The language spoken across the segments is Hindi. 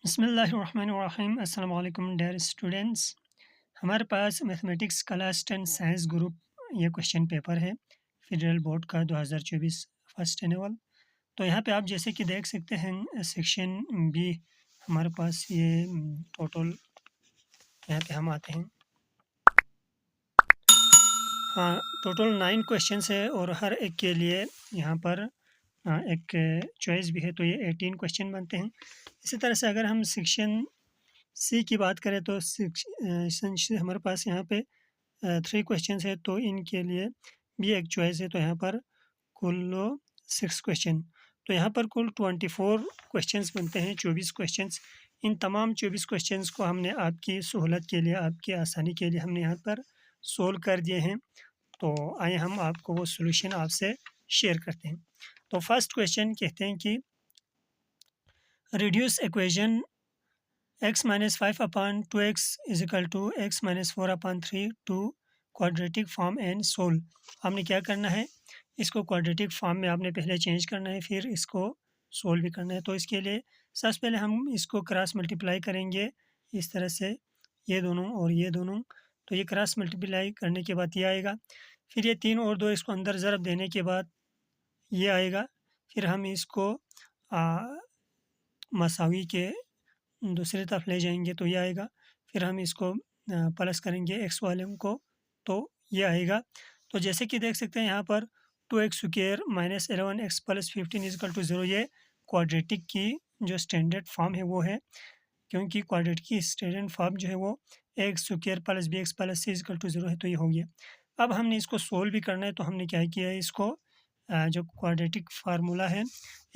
बिस्मिल्लाहिर्रहमानिर्रहीम। अस्सलाम वालेकुम डियर स्टूडेंट्स। हमारे पास मैथमेटिक्स क्लास 10 साइंस ग्रुप ये क्वेश्चन पेपर है फेडरल बोर्ड का 2024 फर्स्ट एनुअल। तो यहाँ पे आप जैसे कि देख सकते हैं सेक्शन बी हमारे पास ये टोटल यहाँ पे हम आते हैं। हाँ, टोटल 9 क्वेश्चंस है और हर एक के लिए यहाँ पर एक चॉइस भी है, तो ये 18 क्वेश्चन बनते हैं। इसी तरह से अगर हम सेक्शन सी की बात करें तो एसेंशियली हमारे पास यहाँ पे 3 क्वेश्चंस है, तो इनके लिए भी एक चॉइस है। तो यहाँ पर कुल 6 क्वेश्चन, तो यहाँ पर कुल 24 क्वेश्चंस बनते हैं, 24 क्वेश्चंस। इन तमाम 24 क्वेश्चंस को हमने आपकी सहूलत के लिए, आपकी आसानी के लिए हमने यहाँ पर सोल्व कर दिए हैं। तो आइए हम आपको वो सॉल्यूशन आपसे शेयर करते हैं। तो फर्स्ट क्वेश्चन कहते हैं कि reduce equation x minus 5 upon 2x is equal to x minus 4 upon 3 to quadratic form and solve. हमने क्या करना है, इसको क्वाड्रेटिक फॉर्म में आपने पहले चेंज करना है, फिर इसको सोल्व भी करना है। तो इसके लिए सबसे पहले हम इसको क्रॉस मल्टीप्लाई करेंगे इस तरह से, ये दोनों और ये दोनों। तो ये क्रॉस मल्टीप्लाई करने के बाद ये आएगा, फिर ये 3 और 2 इसको अंदर ज़रब देने के बाद ये आएगा। फिर हम इसको मसावी के दूसरी तरफ ले जाएंगे तो ये आएगा। फिर हम इसको प्लस करेंगे एक्स वाले को, तो ये आएगा। तो जैसे कि देख सकते हैं यहाँ पर 2x square minus 11x plus 15 equal to 0, ये क्वाड्रेटिक की जो स्टैंडर्ड फॉर्म है वो है, क्योंकि क्वाड्रेटिक की स्टैंडर्ड फॉर्म जो है वो x square plus b x plus c equal to 0 है, तो ये हो गया। अब हमने इसको सोल्व भी करना है, तो हमने क्या किया है, इसको जो क्वाड्रेटिक फार्मूला है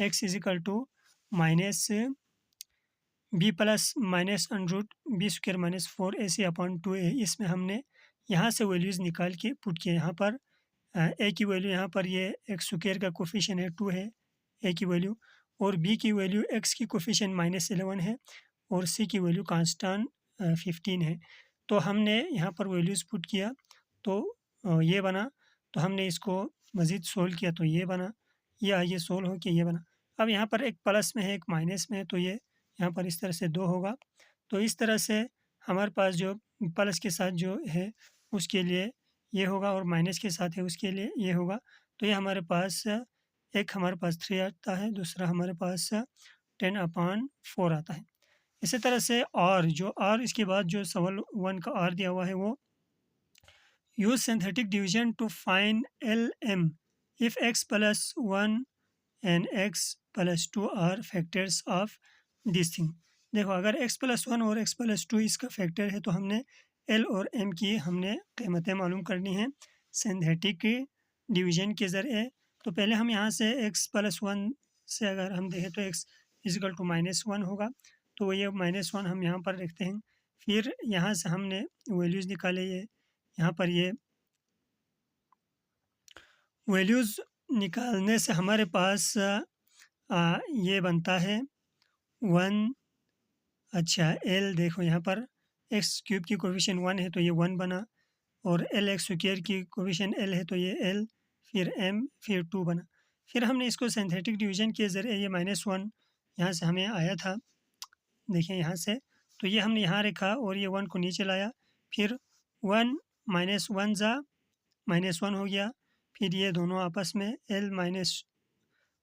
x equal to minus b plus minus under root b square minus 4ac upon 2a, इसमें हमने यहाँ से वैल्यूज़ निकाल के पुट किए। यहाँ पर a की वैल्यू, यहाँ पर ये एक्स स्क्वायर का कोफिशिएंट है 2 है a की वैल्यू, और b की वैल्यू x की कोफिशिएंट माइनस 11 है, और c की वैल्यू कांस्टेंट 15 है। तो हमने यहाँ पर वैल्यूज़ पुट किया तो ये बना। तो हमने इसको मज़ीद सोल्व किया तो ये बना, ये सोल्व हो के ये बना। अब यहाँ पर एक प्लस में है एक माइनस में है, तो ये यहाँ पर इस तरह से 2 होगा। तो इस तरह से हमारे पास जो प्लस के साथ जो है उसके लिए ये होगा, और माइनस के साथ है उसके लिए ये होगा। तो ये हमारे पास एक हमारे पास 3 आता है, दूसरा हमारे पास 10/4 आता है। इसी तरह से और इसके बाद जो सवाल 1 का और दिया हुआ है वो, use synthetic division to find LM if x plus 1 and x plus 2 are factors of this thing. देखो, अगर x प्लस 1 और x प्लस 2 इसका फैक्टर है, तो हमने L और M की हमने कीमतें मालूम करनी है सिंथेटिक डिवीजन के ज़रिए। तो पहले हम यहाँ से x प्लस 1 से अगर हम देखें तो x इजिकल टू माइनस 1 होगा, तो ये माइनस 1 हम यहाँ पर रखते हैं। फिर यहाँ से हमने वैल्यूज़ निकाले, ये यहाँ पर ये वैल्यूज़ निकालने से हमारे पास ये बनता है 1। अच्छा, L देखो यहाँ पर एक्स क्यूब की कोफिशिएंट 1 है तो ये 1 बना, और L एक्स स्क्वायर की कोफिशिएंट L है तो ये L, फिर M, फिर 2 बना। फिर हमने इसको सिंथेटिक डिवीजन के ज़रिए, ये -1 यहाँ से हमें आया था, देखिए यहाँ से, तो ये हमने यहाँ रखा और ये 1 को नीचे लाया। फिर 1 माइनस 1 ज़ा -1 हो गया, फिर ये दोनों आपस में L माइनस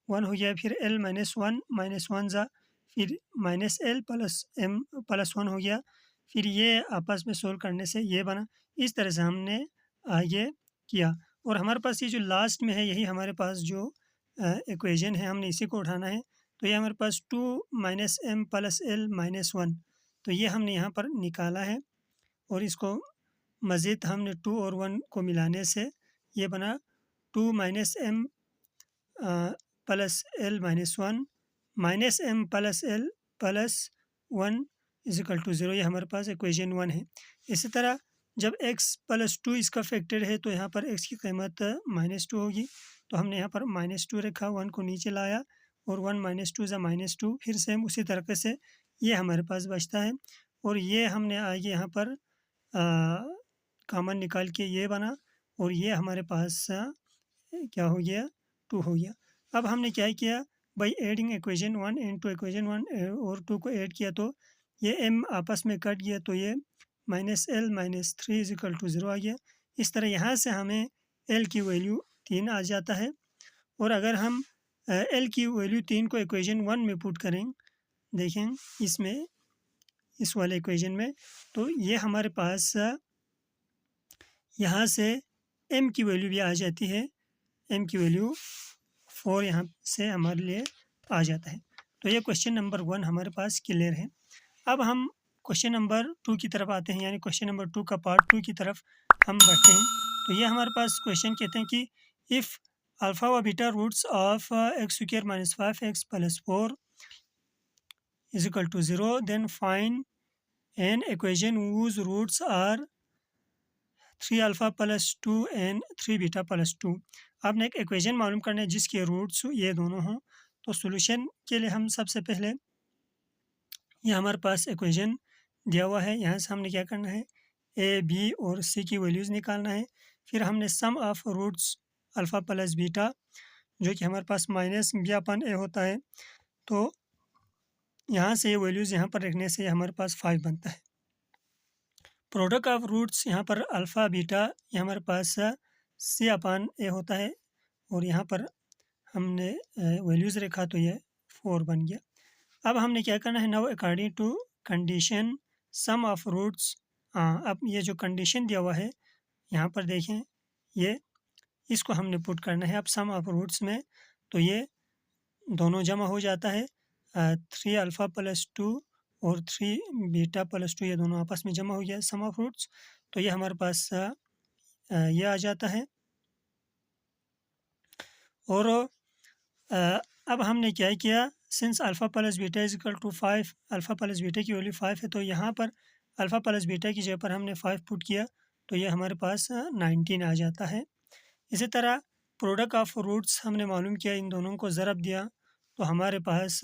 1 हो गया, फिर L माइनस 1 ज़ा, फिर minus L plus M plus 1 हो गया, फिर ये आपस में सोल्व करने से ये बना। इस तरह से हमने ये किया, और हमारे पास ये जो लास्ट में है यही हमारे पास जो इक्वेशन है, हमने इसी को उठाना है। तो ये हमारे पास 2 minus M plus L minus 1, तो ये हमने यहाँ पर निकाला है, और इसको मज़ीद हमने 2 और 1 को मिलाने से ये बना 2 minus M plus L minus 1 minus M plus L plus 1 is equal to 0, ये हमारे पास इक्वेशन 1 है। इसी तरह जब x प्लस 2 इसका फैक्टर है, तो यहाँ पर x की कीमत -2 होगी, तो हमने यहाँ पर -2 रखा, 1 को नीचे लाया, और 1 माइनस 2 ज़ा -2, फिर सेम उसी तरीके से ये हमारे पास बचता है, और ये हमने आगे यहाँ पर कॉमन निकाल के ये बना, और ये हमारे पास क्या हो गया, 2 हो गया। अब हमने क्या किया, by adding equation 1 into equation 1 और 2 को ऐड किया तो ये m आपस में कट गया तो ये -l - 3 = 0 आ गया। इस तरह यहाँ से हमें l की वैल्यू 3 आ जाता है। और अगर हम l की वैल्यू 3 को इक्वेशन 1 में पुट करें, देखें इसमें इस वाले इक्वेशन में, तो ये हमारे पास यहाँ से m की वैल्यू भी आ जाती है। m की वैल्यू 4 यहाँ से हमारे लिए आ जाता है। तो ये क्वेश्चन नंबर 1 हमारे पास क्लियर है। अब हम क्वेश्चन नंबर 2 की तरफ आते हैं, यानी क्वेश्चन नंबर 2 का पार्ट 2 की तरफ हम बढ़ते हैं। तो ये हमारे पास क्वेश्चन कहते हैं कि इफ़ अल्फ़ा व beta roots of x² - 5x + 4 = 0 then find an equation whose roots are 3 alpha + 2 and 3 beta + 2। आपने एक इक्वेशन मालूम करना है जिसके रूट्स ये दोनों हों। तो सॉल्यूशन के लिए हम सबसे पहले, ये हमारे पास इक्वेशन दिया हुआ है, यहाँ से हमने क्या करना है, ए बी और सी की वैल्यूज़ निकालना है। फिर हमने सम ऑफ रूट्स अल्फ़ा + बीटा, जो कि हमारे पास -b/a होता है, तो यहाँ से ये वैल्यूज़ यहाँ पर रखने से हमारे पास 5 बनता है। प्रोडक्ट ऑफ रूट्स यहाँ पर अल्फ़ा बीटा, ये हमारे पास c/a होता है, और यहाँ पर हमने वैल्यूज़ रखा तो ये 4 बन गया। अब हमने क्या करना है, now according to condition sum of roots, अब ये जो कंडीशन दिया हुआ है यहाँ पर देखें, ये इसको हमने पुट करना है अब सम ऑफ रूट्स में। तो ये दोनों जमा हो जाता है, 3 अल्फ़ा + 2 और 3 बीटा + 2, ये दोनों आपस में जमा हो गया सम ऑफ रूट्स। तो ये हमारे पास ये आ जाता है। और अब हमने क्या किया, since alpha + beta = 5, alpha + beta की वैल्यू 5 है, तो यहाँ पर अल्फ़ा + बीटा की जगह पर हमने 5 पुट किया, तो ये हमारे पास 19 आ जाता है। इसी तरह प्रोडक्ट ऑफ रूट्स हमने मालूम किया, इन दोनों को ज़रब दिया, तो हमारे पास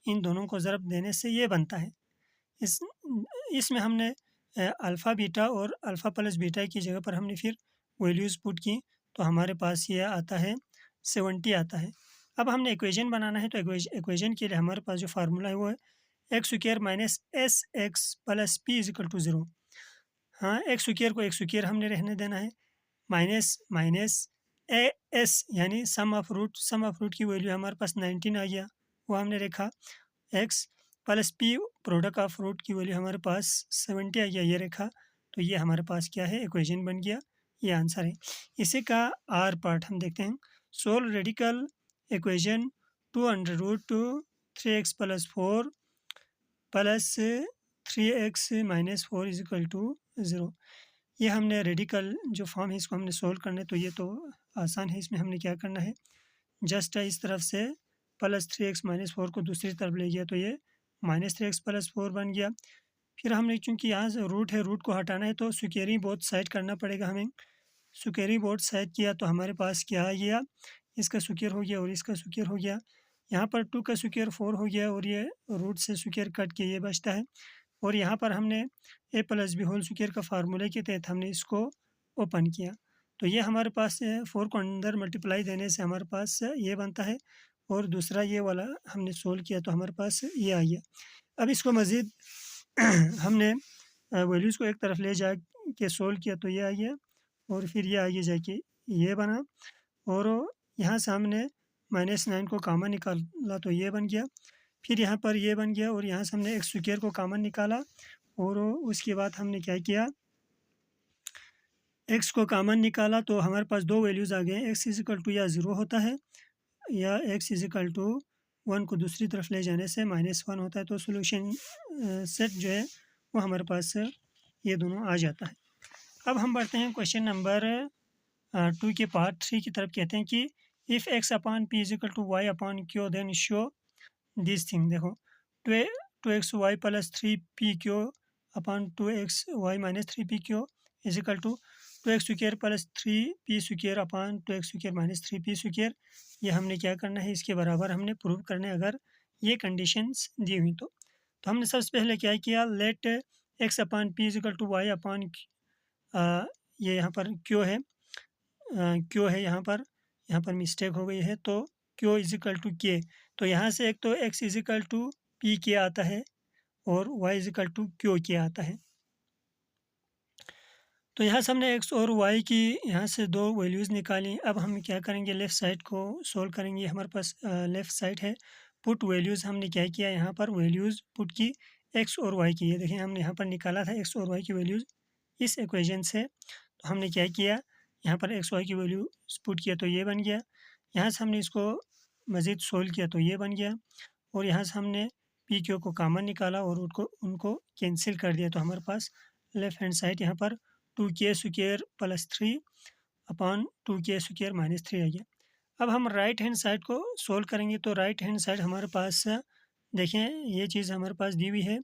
इन दोनों को ज़रब देने से ये बनता है। इसमें हमने अल्फ़ा बीटा और अल्फ़ा + बीटा की जगह पर हमने फिर वैल्यूज़ पुट की, तो हमारे पास ये आता है 70 आता है। अब हमने इक्वेशन बनाना है, तो इक्वेशन के लिए हमारे पास जो फार्मूला है वो है x² - sx + p = 0। हाँ, x² को x² हमने रहने देना है, माइनस ए एस यानी सम ऑफ रूट की वैल्यू हमारे पास 19 आ गया, वो हमने रखा, x + p product of root की वैल्यू हमारे पास 70 आ गया, ये रखा। तो ये हमारे पास क्या है, इक्वेशन बन गया, ये आंसर है। इसी का आर पार्ट हम देखते हैं। Solve radical equation 2√2 3x + 4 + 3x - 4 = 0। ये हमने रेडिकल जो फॉर्म है इसको हमने सोल्व करना है, तो ये तो आसान है। इसमें हमने क्या करना है, जस्ट इस तरफ से +3x - 4 को दूसरी तरफ ले गया, तो ये -3x + 4 बन गया। फिर हमने चूँकि यहाँ से रूट है, रूट को हटाना है, तो स्क्वेयरिंग बोथ साइड करना पड़ेगा हमें। स्क्वेयरिंग बोथ साइड किया तो हमारे पास क्या आ गया, इसका स्क्वेयर हो गया और इसका स्क्वेयर हो गया। यहाँ पर 2 का स्क्वेयर 4 हो गया, और ये रूट से स्क्वेयर कट के ये बचता है। और यहाँ पर हमने a + b होल स्क्वेयर का फार्मूले के तहत हमने इसको ओपन किया, तो ये हमारे पास 4 को अंदर मल्टीप्लाई देने से हमारे पास ये बनता है, और दूसरा ये वाला हमने सोल्व किया तो हमारे पास ये आ गया। अब इसको मज़ीद हमने वैल्यूज़ को एक तरफ ले जा के सोल्व किया, तो ये आ गया, और फिर ये आगे जाके ये बना, और यहाँ से हमने -9 को कॉमन निकाला तो ये बन गया। फिर यहाँ पर ये बन गया, और यहाँ से हमने x² को कॉमन निकाला, और उसके बाद हमने क्या किया, x को कॉमन निकाला, तो हमारे पास दो वैल्यूज़ आ गए, x = या 0 होता है, या x = 1 को दूसरी तरफ ले जाने से -1 होता है। तो सोल्यूशन सेट जो है वो हमारे पास ये दोनों आ जाता है। अब हम बढ़ते हैं क्वेश्चन नंबर 2 के पार्ट 3 की तरफ। कहते हैं कि if x/p = y/q then show this thing. देखो, 2xy + 3pq upon 2xy - 3pq = 2x² + 3p² upon 2x² - 3p²। ये हमने क्या करना है, इसके बराबर हमने प्रूव करना है अगर ये कंडीशंस दी हुई तो हमने सबसे पहले क्या किया, लेट x/p = y/, ये यहाँ पर q है, यहाँ पर मिस्टेक हो गई है, तो q = k। तो यहाँ से एक तो x इजिकल टू पी के आता है और y इजिकल टू क्यू के आता है। तो यहाँ से हमने x और y की यहाँ से दो वैल्यूज़ निकाली। अब हम क्या करेंगे, लेफ़्ट साइड को सोल्व करेंगे। हमारे पास लेफ़्ट साइड है, पुट वैल्यूज़ हमने क्या किया, यहाँ पर वैल्यूज़ पुट की x और y की। ये देखें हमने यहाँ पर निकाला था x और y की वैल्यूज़ इस इक्वेशन से। तो हमने क्या किया, यहाँ पर x y की वैल्यू पुट किया तो ये बन गया। यहाँ से हमने इसको मज़ीद सोल्व किया तो ये बन गया। और यहाँ से हमने पी क्यू को कॉमन निकाला और उनको कैंसिल कर दिया। तो हमारे पास लेफ़्ट हैंड साइड यहाँ पर 2k² plus 3 upon 2k² minus 3 आ गया। अब हम राइट हैंड साइड को सोल्व करेंगे। तो राइट हैंड साइड हमारे पास देखें ये चीज़ हमारे पास दी हुई है।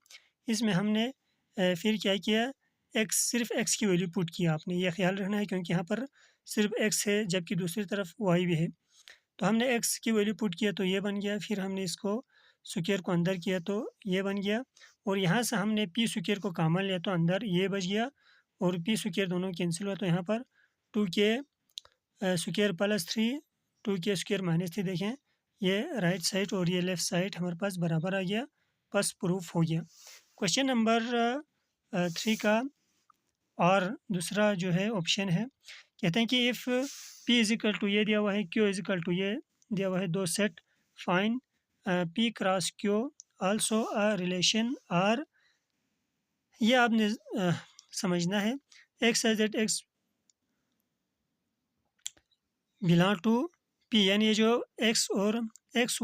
इसमें हमने फिर क्या किया, सिर्फ x की वैल्यू पुट किया। आपने ये ख्याल रखना है क्योंकि यहाँ पर सिर्फ x है जबकि दूसरी तरफ y भी है। तो हमने x की वैल्यू पुट किया तो ये बन गया। फिर हमने इसको स्क्वायर को अंदर किया तो ये बन गया। और यहाँ से हमने p स्क्वायर को कॉमन लिया तो अंदर ये बच गया और p स्क्वायर दोनों कैंसिल हुआ। तो यहाँ पर 2k² प्लस 3 2k² माइनस 3 देखें ये राइट साइड और ये लेफ़्ट साइड हमारे पास बराबर आ गया, बस प्रूफ हो गया। क्वेश्चन नंबर 3 का और दूसरा जो है ऑप्शन है, कहते हैं कि इफ़ p इजिकल टू ये दिया हुआ है, q इजिकल टू ये दिया हुआ है, दो set find p cross q also a relation R. ये आपने समझना है। x such that x belong to p, यानी ये जो x और x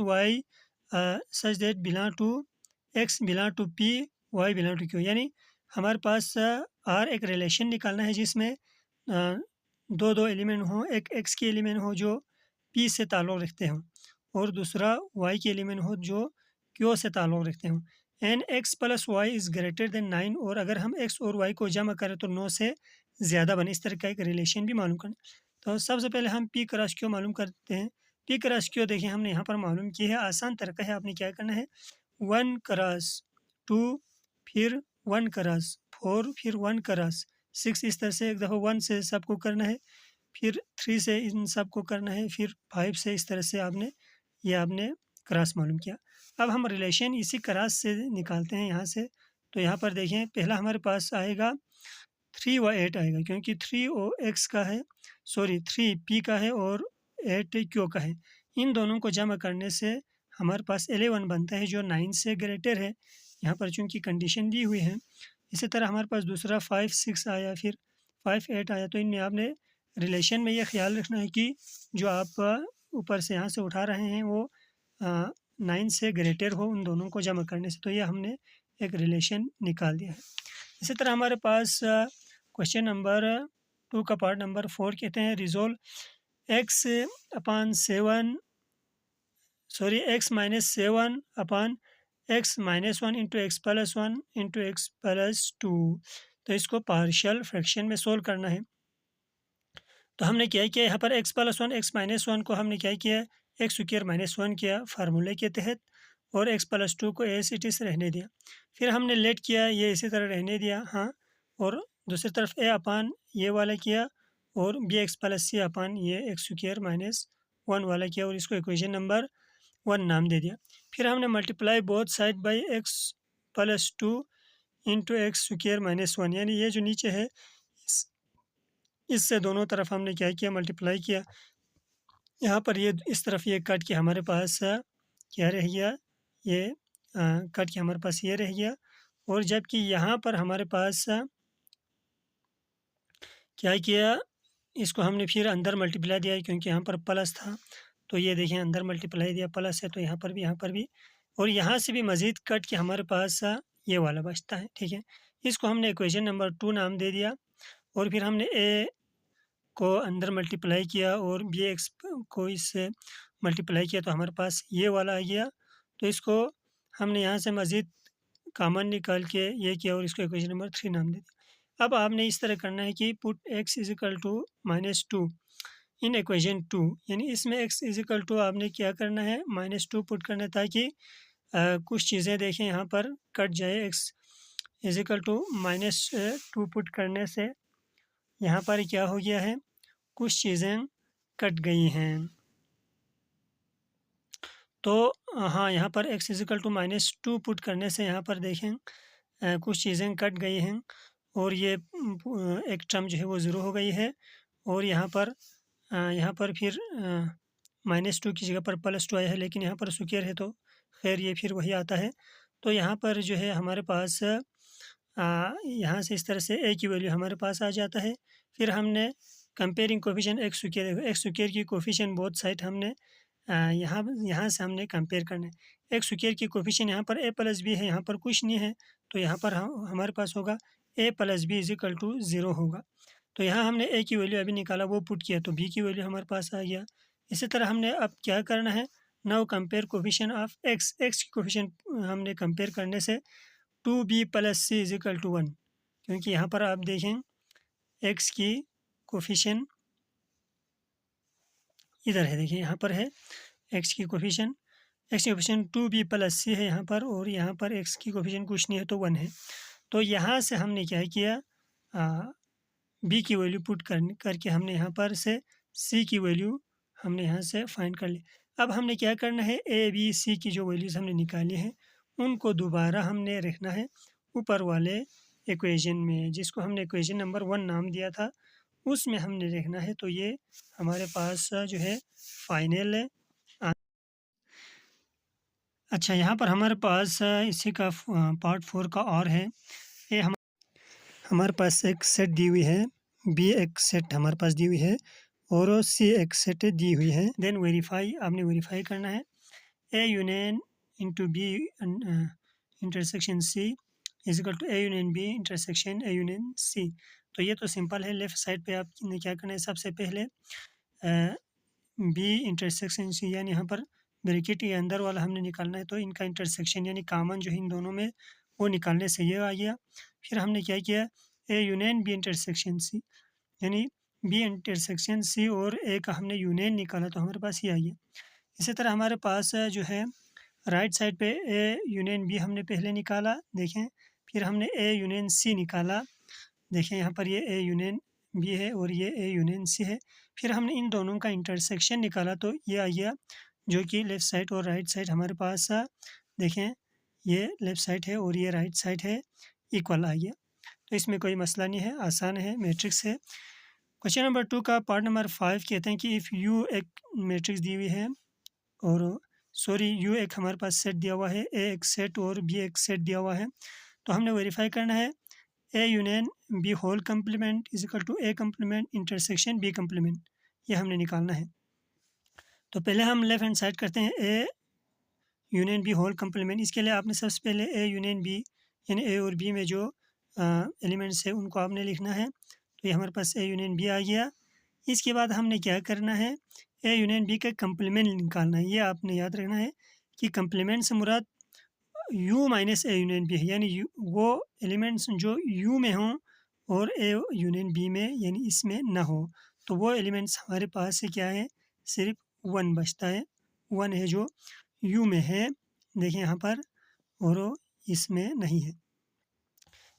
y such that belong to x belong to p, y belong to q। यानी हमारे पास आर एक रिलेशन निकालना है जिसमें दो एलिमेंट हों। एक x के एलिमेंट हो जो p से ताल्लुक़ रखते हों और दूसरा y के एलिमेंट हो जो q से ताल्लुक़ रखते हों। And x plus y is greater than 9, और अगर हम x और y को जमा करें तो 9 से ज़्यादा बने। इस तरह का एक रिलेशन भी मालूम करना। तो सबसे पहले हम p क्रॉस q मालूम करते हैं। p क्रॉस q देखिए हमने यहाँ पर मालूम की है। आसान तरीका है, आपने क्या करना है 1 क्रॉस 2 फिर 1 क्रॉस 4 फिर 1 क्रॉस 6, इस तरह से एक दफ़ा 1 से सबको करना है, फिर 3 से इन सबको करना है, फिर 5 से। इस तरह से आपने क्रॉस मालूम किया। अब हम रिलेशन इसी क्रॉस से निकालते हैं यहाँ से। तो यहाँ पर देखें पहला हमारे पास आएगा 3 व 8 आएगा क्योंकि 3 ओ x का है, 3 p का है और 8 q का है। इन दोनों को जमा करने से हमारे पास 11 बनता है जो 9 से ग्रेटर है। यहाँ पर चूँकि कंडीशन दी हुई है। इसी तरह हमारे पास दूसरा 5 6 आया, फिर 5 8 आया। तो इनमें आपने रिलेशन में ये ख्याल रखना है कि जो आप ऊपर से यहाँ से उठा रहे हैं वो 9 से ग्रेटर हो उन दोनों को जमा करने से। तो ये हमने एक रिलेशन निकाल दिया है। इसी तरह हमारे पास क्वेश्चन नंबर 2 का पार्ट नंबर 4 कहते हैं resolve x upon 7 x minus 7 upon x minus 1 into x plus 1 into x plus 2। तो इसको पार्शियल फ्रैक्शन में सोल्व करना है। तो हमने क्या किया, यहाँ पर x प्लस 1 x माइनस 1 को हमने क्या किया, एक्स स्क्वायर माइनस 1 किया फार्मूले के तहत, और x प्लस 2 को एज इट इज़ रहने दिया। फिर हमने लेट किया, ये इसी तरह रहने दिया, हाँ। और दूसरी तरफ a अपान ये वाला किया और bx प्लस c अपान ये एक्स स्क्वायर माइनस 1 वाला किया और इसको इक्वेशन नंबर 1 नाम दे दिया। फिर हमने multiply both side by x plus 2 into x square minus 1, यानी ये जो नीचे है इससे दोनों तरफ हमने क्या किया, मल्टीप्लाई किया। यहाँ पर ये इस तरफ ये कट के हमारे पास क्या रह गया, ये कट के हमारे पास ये रह गया। और जबकि यहाँ पर हमारे पास क्या किया, इसको हमने फिर अंदर मल्टीप्लाई दिया क्योंकि यहाँ पर प्लस था। तो ये देखिए अंदर मल्टीप्लाई दिया, प्लस है तो यहाँ पर भी और यहाँ से भी मज़ीद कट के हमारे पास ये वाला बचता है, ठीक है। इसको हमने इक्वेशन नंबर 2 नाम दे दिया। और फिर हमने a को अंदर मल्टीप्लाई किया और bx को इससे मल्टीप्लाई किया तो हमारे पास ये वाला आ गया। तो इसको हमने यहाँ से मज़ीद कॉमन निकाल के ये किया और इसको इक्वेशन नंबर 3 नाम दे दिया। अब आपने इस तरह करना है कि put x is equal to -2 in equation 2, यानी इसमें x इज इक्वल टू आपने क्या करना है -2 पुट करना है ताकि कुछ चीज़ें देखें यहाँ पर कट जाए। x is equal to -2 put करने से यहाँ पर क्या हो गया है, कुछ चीज़ें कट गई हैं। तो हाँ, यहाँ पर x इज़िकल टू -2 पुट करने से यहाँ पर देखें कुछ चीज़ें कट गई हैं और ये एक टर्म जो है वो ज़ीरो हो गई है और यहाँ पर फिर -2 की जगह पर +2 आया है, लेकिन यहाँ पर स्क्वायर है तो खैर ये फिर वही आता है। तो यहाँ पर जो है हमारे पास यहाँ से इस तरह से a की वैल्यू हमारे पास आ जाता है। फिर हमने कंपेयरिंग कोएफ़िशिएंट एक्स स्क्वायर की कोएफ़िशिएंट बोथ साइड हमने यहाँ से हमने कंपेयर करना है। एक्स स्क्वायर की कोएफ़िशिएंट यहाँ पर a प्लस बी है, यहाँ पर कुछ नहीं है, तो यहाँ पर हमारे पास होगा a plus b is equal to 0 होगा। तो यहाँ हमने a की वैल्यू अभी निकाला, वो पुट किया तो b की वैल्यू हमारे पास आ गया। इसी तरह हमने अब क्या करना है, now compare coefficient of x की कोएफ़िशिएंट हमने कंपेयर करने से 2b plus c is equal to 1, क्योंकि यहाँ पर आप देखें x की कोएफ़िशिएंट इधर है, देखिए यहाँ पर है x की कोएफ़िशिएंट 2b प्लस c है यहाँ पर, और यहाँ पर x की कोएफ़िशिएंट कुछ नहीं है तो 1 है। तो यहाँ से हमने क्या किया, b की वैल्यू पुट करके हमने यहाँ पर से c की वैल्यू हमने यहाँ से फाइंड कर ली। अब हमने क्या करना है, a b c की जो वैल्यूज़ हमने निकाली हैं उनको दोबारा हमने रखना है ऊपर वाले इक्वेशन में, जिसको हमने इक्वेशन नंबर 1 नाम दिया था, उसमें हमने रखना है। तो ये हमारे पास जो है फाइनल अच्छा, यहाँ पर हमारे पास इसी का पार्ट 4 का और है। ये हमारे पास एक सेट दी हुई है, बी एक सेट हमारे पास दी हुई है और सी एक सेट दी हुई है। देन वेरीफाई, आपने वेरीफाई करना है A union into B intersection C is equal to A union B intersection A union C. तो ये तो सिंपल है। लेफ्ट साइड पे आपने क्या करना है, सबसे पहले बी इंटरसेक्शन सी, यानी यहाँ पर ब्रैकेट के अंदर वाला हमने निकालना है, तो इनका इंटरसेक्शन यानी कॉमन जो है इन दोनों में, वो निकालने से ये आ गया। फिर हमने क्या किया, A union B intersection C, यानी बी इंटरसेक्शन सी और ए का हमने यूनियन निकाला तो हमारे पास ये आ गया। इसी तरह हमारे पास जो है राइट साइड पे ए यूनियन बी हमने पहले निकाला, देखें, फिर हमने ए यूनियन सी निकाला, देखें यहाँ पर ये ए यूनियन बी है और ये ए यूनियन सी है। फिर हमने इन दोनों का इंटरसेक्शन निकाला तो ये आ गया, जो कि लेफ़्ट साइड और राइट साइड हमारे पास देखें, ये लेफ़्ट साइड है और ये राइट साइड है, इक्वल आ गया। तो इसमें कोई मसला नहीं है, आसान है, मैट्रिक्स है। क्वेश्चन नंबर 2 का पार्ट नंबर 5 कहते हैं कि इफ़ यू एक मैट्रिक्स दी हुई है और यू एक हमारे पास सेट दिया हुआ है, ए एक सेट और बी एक सेट दिया हुआ है, तो हमने वेरीफाई करना है A union B whole complement is equal to A complement intersection B complement, ये हमने निकालना है। तो पहले हम लेफ्ट हैंड साइड करते हैं A union B whole complement. इसके लिए आपने सबसे पहले ए यूनियन बी यानी ए और बी में जो एलिमेंट्स है उनको आपने लिखना है। तो ये हमारे पास ए यूनियन बी आ गया। इसके बाद हमने क्या करना है, ए यूनियन बी का कम्प्लीमेंट निकालना है। ये आपने याद रखना है कि कम्प्लीमेंट से मुराद U minus A union B है, यानी वो एलिमेंट्स जो यू में हों और ए यूनियन बी में यानी इसमें ना हो, तो वो एलिमेंट्स हमारे पास से क्या है, सिर्फ 1 बचता है, 1 है जो यू में है, देखिए यहाँ पर, और इसमें नहीं है।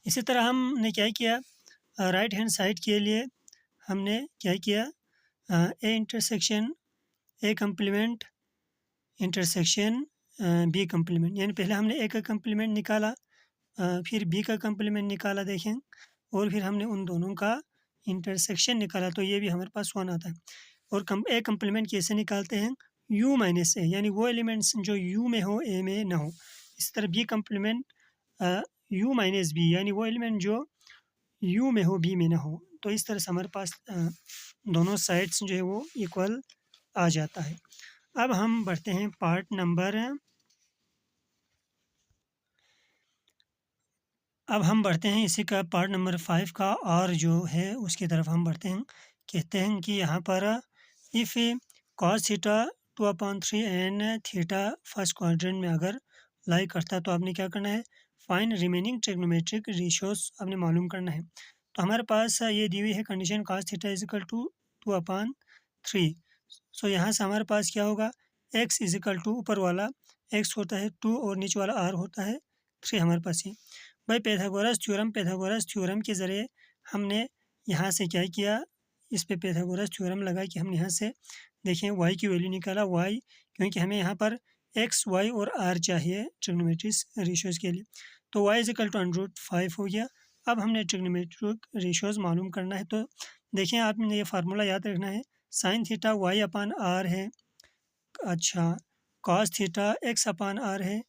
इसी तरह हमने क्या किया, राइट हैंड साइड के लिए हमने क्या किया, A intersection A complement intersection B complement, यानी पहले हमने ए का कम्प्लीमेंट निकाला, फिर बी का कम्प्लीमेंट निकाला, देखें, और फिर हमने उन दोनों का इंटरसेक्शन निकाला, तो ये भी हमारे पास 1 आता है। और ए कम्प्लीमेंट कैसे निकालते हैं, यू माइनस ए, यानी वो एलिमेंट्स जो यू में हो ए में ना हो। इस तरह B complement U minus B, यानी वो एलिमेंट जो यू में हो बी में ना हो। तो इस तरह से हमारे पास दोनों साइड्स जो है वो इक्वल आ जाता है। अब हम बढ़ते हैं पार्ट नंबर अब हम बढ़ते हैं इसी का पार्ट नंबर 5 का, और जो है उसकी तरफ हम बढ़ते हैं। कहते हैं कि यहाँ पर if cos theta 2/3 and theta first quadrant में अगर लाई करता है तो आपने क्या करना है, फाइंड रिमेनिंग ट्रिग्नोमेट्रिक रेशियोज आपने मालूम करना है। तो हमारे पास ये दी हुई है condition cos theta is equal to 2/3। So यहाँ से हमारे पास क्या होगा, x इज इक्वल टू ऊपर वाला x होता है 2 और नीचे वाला r होता है 3 हमारे पास ही। भाई पैथागोरस थ्योरम के ज़रिए हमने यहाँ से क्या किया, इस पे पैथागोरस थ्योरम लगा कि हमने यहाँ से देखें y की वैल्यू निकाला, y, क्योंकि हमें यहाँ पर एक्स वाई और आर चाहिए ट्रिग्नोमेट्रिक रेशियोज़ के लिए। तो y इज इक्वल टू √5 हो गया। अब हमने ट्रिग्नोमेट्रिक रेशियोज़ मालूम करना है, तो देखिए आपने ये फार्मूला याद रखना है, sine theta y upon r है, अच्छा cos theta x upon r है,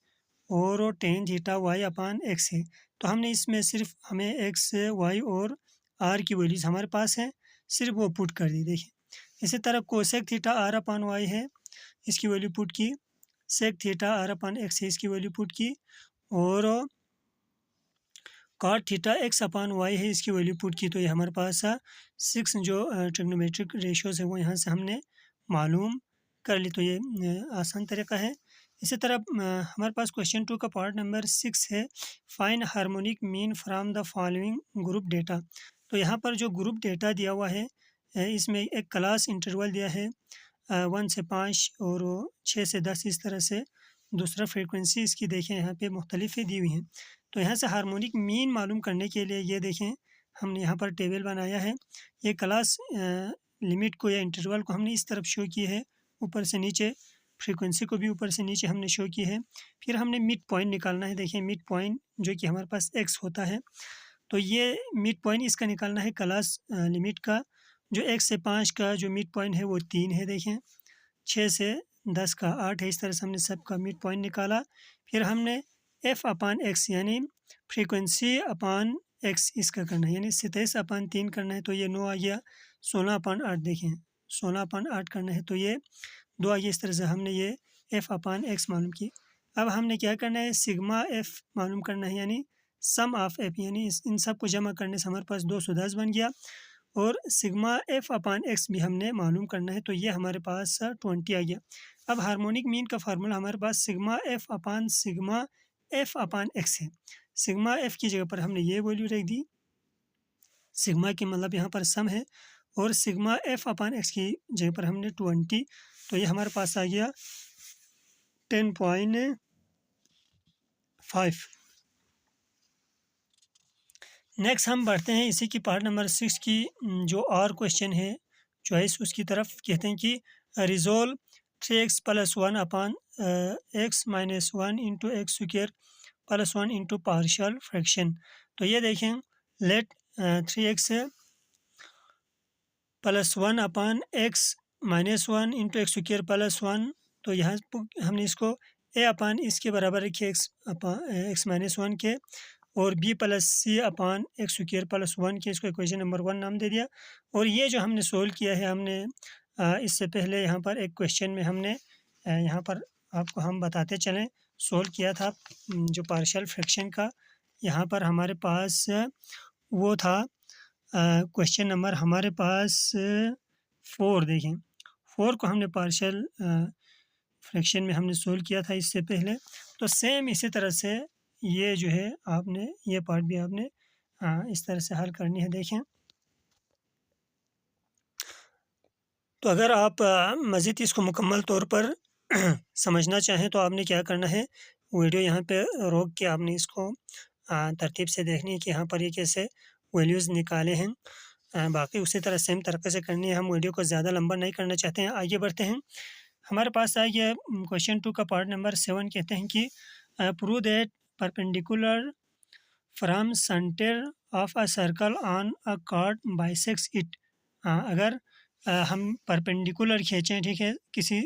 और tan theta y upon x है। तो हमने इसमें सिर्फ हमें एक्स वाई और आर की वैल्यूज़ हमारे पास है, सिर्फ वो पुट कर दी। देखिए इसी तरह cosec theta r upon y है, इसकी वैल्यू पुट की, sec theta r upon x है, इसकी वैल्यू पुट की, और cot theta x upon y है, इसकी वैल्यू पुट की। तो ये हमारे पास 6 जो ट्रिग्नोमेट्रिक रेशियोज़ है वो यहाँ से हमने मालूम कर ली। तो ये आसान तरीका है। इसी तरह हमारे पास क्वेश्चन 2 का पार्ट नंबर 6 है, find harmonic mean from the following group data. तो यहाँ पर जो ग्रुप डेटा दिया हुआ है, इसमें एक क्लास इंटरवल दिया है 1 से 5 और 6 से 10 इस तरह से। दूसरा फ्रीक्वेंसी इसकी देखें यहाँ पे मुख्तलिफ दी हुई हैं। तो यहाँ से हार्मोनिक मीन मालूम करने के लिए ये देखें हमने यहाँ पर टेबल बनाया है। ये क्लास लिमिट को या इंटरवल को हमने इस तरफ शो की है, ऊपर से नीचे, फ्रीक्वेंसी को भी ऊपर से नीचे हमने शो की है। फिर हमने मिड पॉइंट निकालना है। देखिए मिड पॉइंट जो कि हमारे पास एक्स होता है, तो ये मिड पॉइंट इसका निकालना है क्लास लिमिट का। जो 1 से 5 का जो मिड पॉइंट है वो 3 है, देखें 6 से 10 का 8 है। इस तरह से हमने सबका मिड पॉइंट निकाला। फिर हमने एफ अपान एक्स यानी फ्रीक्वेंसी अपान एक्स इसका करना है, यानी 27 अपान 3 करना है, तो ये 9 आ गया। 16 अपान 8 देखें 16 अपान 8 करना है, तो ये 2 आ गया। इस तरह से हमने ये एफ अपान एक्स मालूम की। अब हमने क्या करना है, सिग्मा एफ मालूम करना है, यानी सम ऑफ एफ, यानी इन सब को जमा करने से हमारे पास 210 बन गया। और सिग्मा एफ अपान एक्स भी हमने मालूम करना है, तो ये हमारे पास 20 आ गया। अब हार्मोनिक मीन का फार्मूला हमारे पास सिग्मा एफ अपान एक्स है। सिग्मा एफ की जगह पर हमने ये वैल्यू रख दी, सिग्मा की मतलब यहाँ पर सम है, और सिग्मा एफ अपान एक्स की जगह पर हमने 20, तो ये हमारे पास आ गया 10.5। नेक्स्ट हम बढ़ते हैं इसी की पार्ट नंबर 6 की जो और क्वेश्चन है चॉइस उसकी तरफ। कहते हैं कि रिजोल्व 3x + 1 अपान x - 1 into x square + 1 into partial fraction. तो ये देखें लेट 3x + 1 अपान x - 1 इंटू एक्स स्क्वायर + 1, तो यहाँ हमने इसको a अपान इसके बराबर रखिए x - 1 के, और b + c अपान एक्स स्क्वायर + 1 के, इसको इक्वेशन नंबर 1 नाम दे दिया। और ये जो हमने सोल्व किया है, हमने इससे पहले यहाँ पर एक क्वेश्चन में हमने यहाँ पर आपको हम बताते चलें सोल्व किया था जो पार्शियल फ्रैक्शन का। यहाँ पर हमारे पास वो था क्वेश्चन नंबर हमारे पास 4, देखें 4 को हमने पार्शियल फ्रैक्शन में हमने सोल्व किया था इससे पहले। तो सेम इसी तरह से ये जो है आपने ये पार्ट भी आपने इस तरह से हल करनी है। देखें तो अगर आप मज़ीद इसको मुकम्मल तौर पर समझना चाहें तो आपने क्या करना है, वीडियो यहाँ पे रोक के आपने इसको तरतीब से देखनी है कि यहाँ पर ये कैसे वैल्यूज़ निकाले हैं। बाकी उसी तरह सेम तरीके से करनी है। हम वीडियो को ज़्यादा लंबा नहीं करना चाहते हैं, आगे बढ़ते हैं। हमारे पास आ गया क्वेश्चन 2 का पार्ट नंबर 7। कहते हैं कि prove that perpendicular from centre of a circle on a card bisects it. अगर हम परपेंडिकुलर खींचें, ठीक है, किसी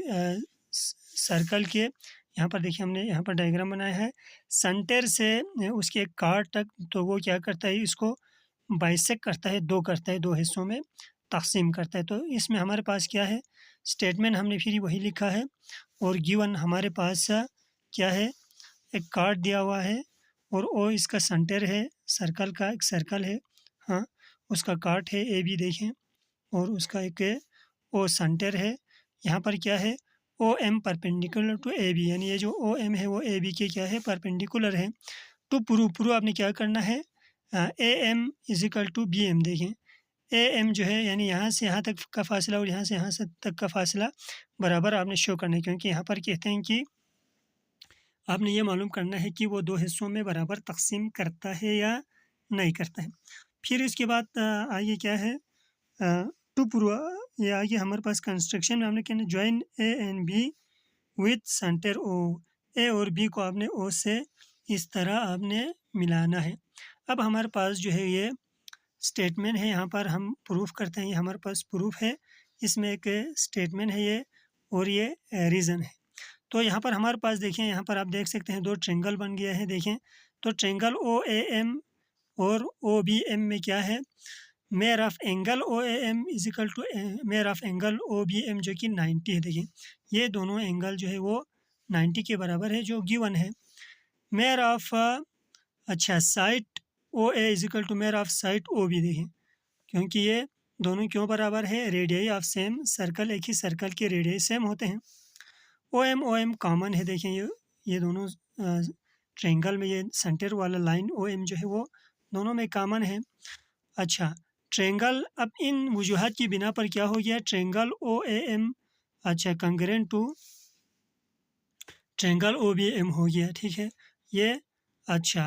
सर्कल के, यहाँ पर देखिए हमने यहाँ पर डायग्राम बनाया है सेंटर से उसके एक कार्ड तक, तो वो क्या करता है, इसको बाइसेक्ट करता है, दो करता है, 2 हिस्सों में तक़सीम करता है। तो इसमें हमारे पास क्या है, स्टेटमेंट हमने फिर वही लिखा है, और गिवन हमारे पास क्या है, एक कार्ड दिया हुआ है, और वो इसका सेंटर है, सर्कल का एक सर्कल है, हाँ उसका कार्ड है ए बी देखें, और उसका एक ओ सेंटर है। यहाँ पर क्या है, O M perpendicular to A B, यानी ये जो ओ एम है वो ए बी के क्या है, परपेंडिकुलर है। टू प्रूव आपने क्या करना है, A M is equal to B M. देखें ए एम जो है यानी यहाँ से यहाँ तक का फासला और यहाँ से यहाँ से तक का फासला बराबर आपने शो करना है, क्योंकि यहाँ पर कहते हैं कि आपने ये मालूम करना है कि वो 2 हिस्सों में बराबर तक़सीम करता है या नहीं करता है। फिर इसके बाद आगे क्या है, टू प्रूव, ये आगे हमारे पास कंस्ट्रक्शन में हमने कहना join A and B with centre O. A और बी को आपने ओ से इस तरह आपने मिलाना है। अब हमारे पास जो है ये स्टेटमेंट है, यहाँ पर हम प्रूफ करते हैं, ये हमारे पास प्रूफ है, इसमें एक स्टेटमेंट है ये और ये रीज़न है। तो यहाँ पर हमारे पास देखिए, यहाँ पर आप देख सकते हैं 2 ट्रायंगल बन गया है। देखें तो ट्रायंगल ओ ए एम और ओ बी एम में क्या है, measure of angle O A M is equal to measure of angle O B M जो कि 90 है। देखिए ये दोनों एंगल जो है वो 90 के बराबर है जो गिवन है। मेयर ऑफ अच्छा side O A is equal to measure of side O B. देखें क्योंकि ये दोनों क्यों बराबर है, रेडियस ऑफ सेम सर्कल, एक ही सर्कल के रेडियस सेम होते हैं। ओ एम कॉमन है। देखें ये दोनों ट्रायंगल में ये सेंटर वाला लाइन ओ एम जो है वो दोनों में कॉमन है। अच्छा ट्रायंगल, अब इन वजूहात की बिना पर क्या हो गया, ट्रायंगल ओ ए एम अच्छा congruent to triangle O B M हो गया। ठीक है, ये अच्छा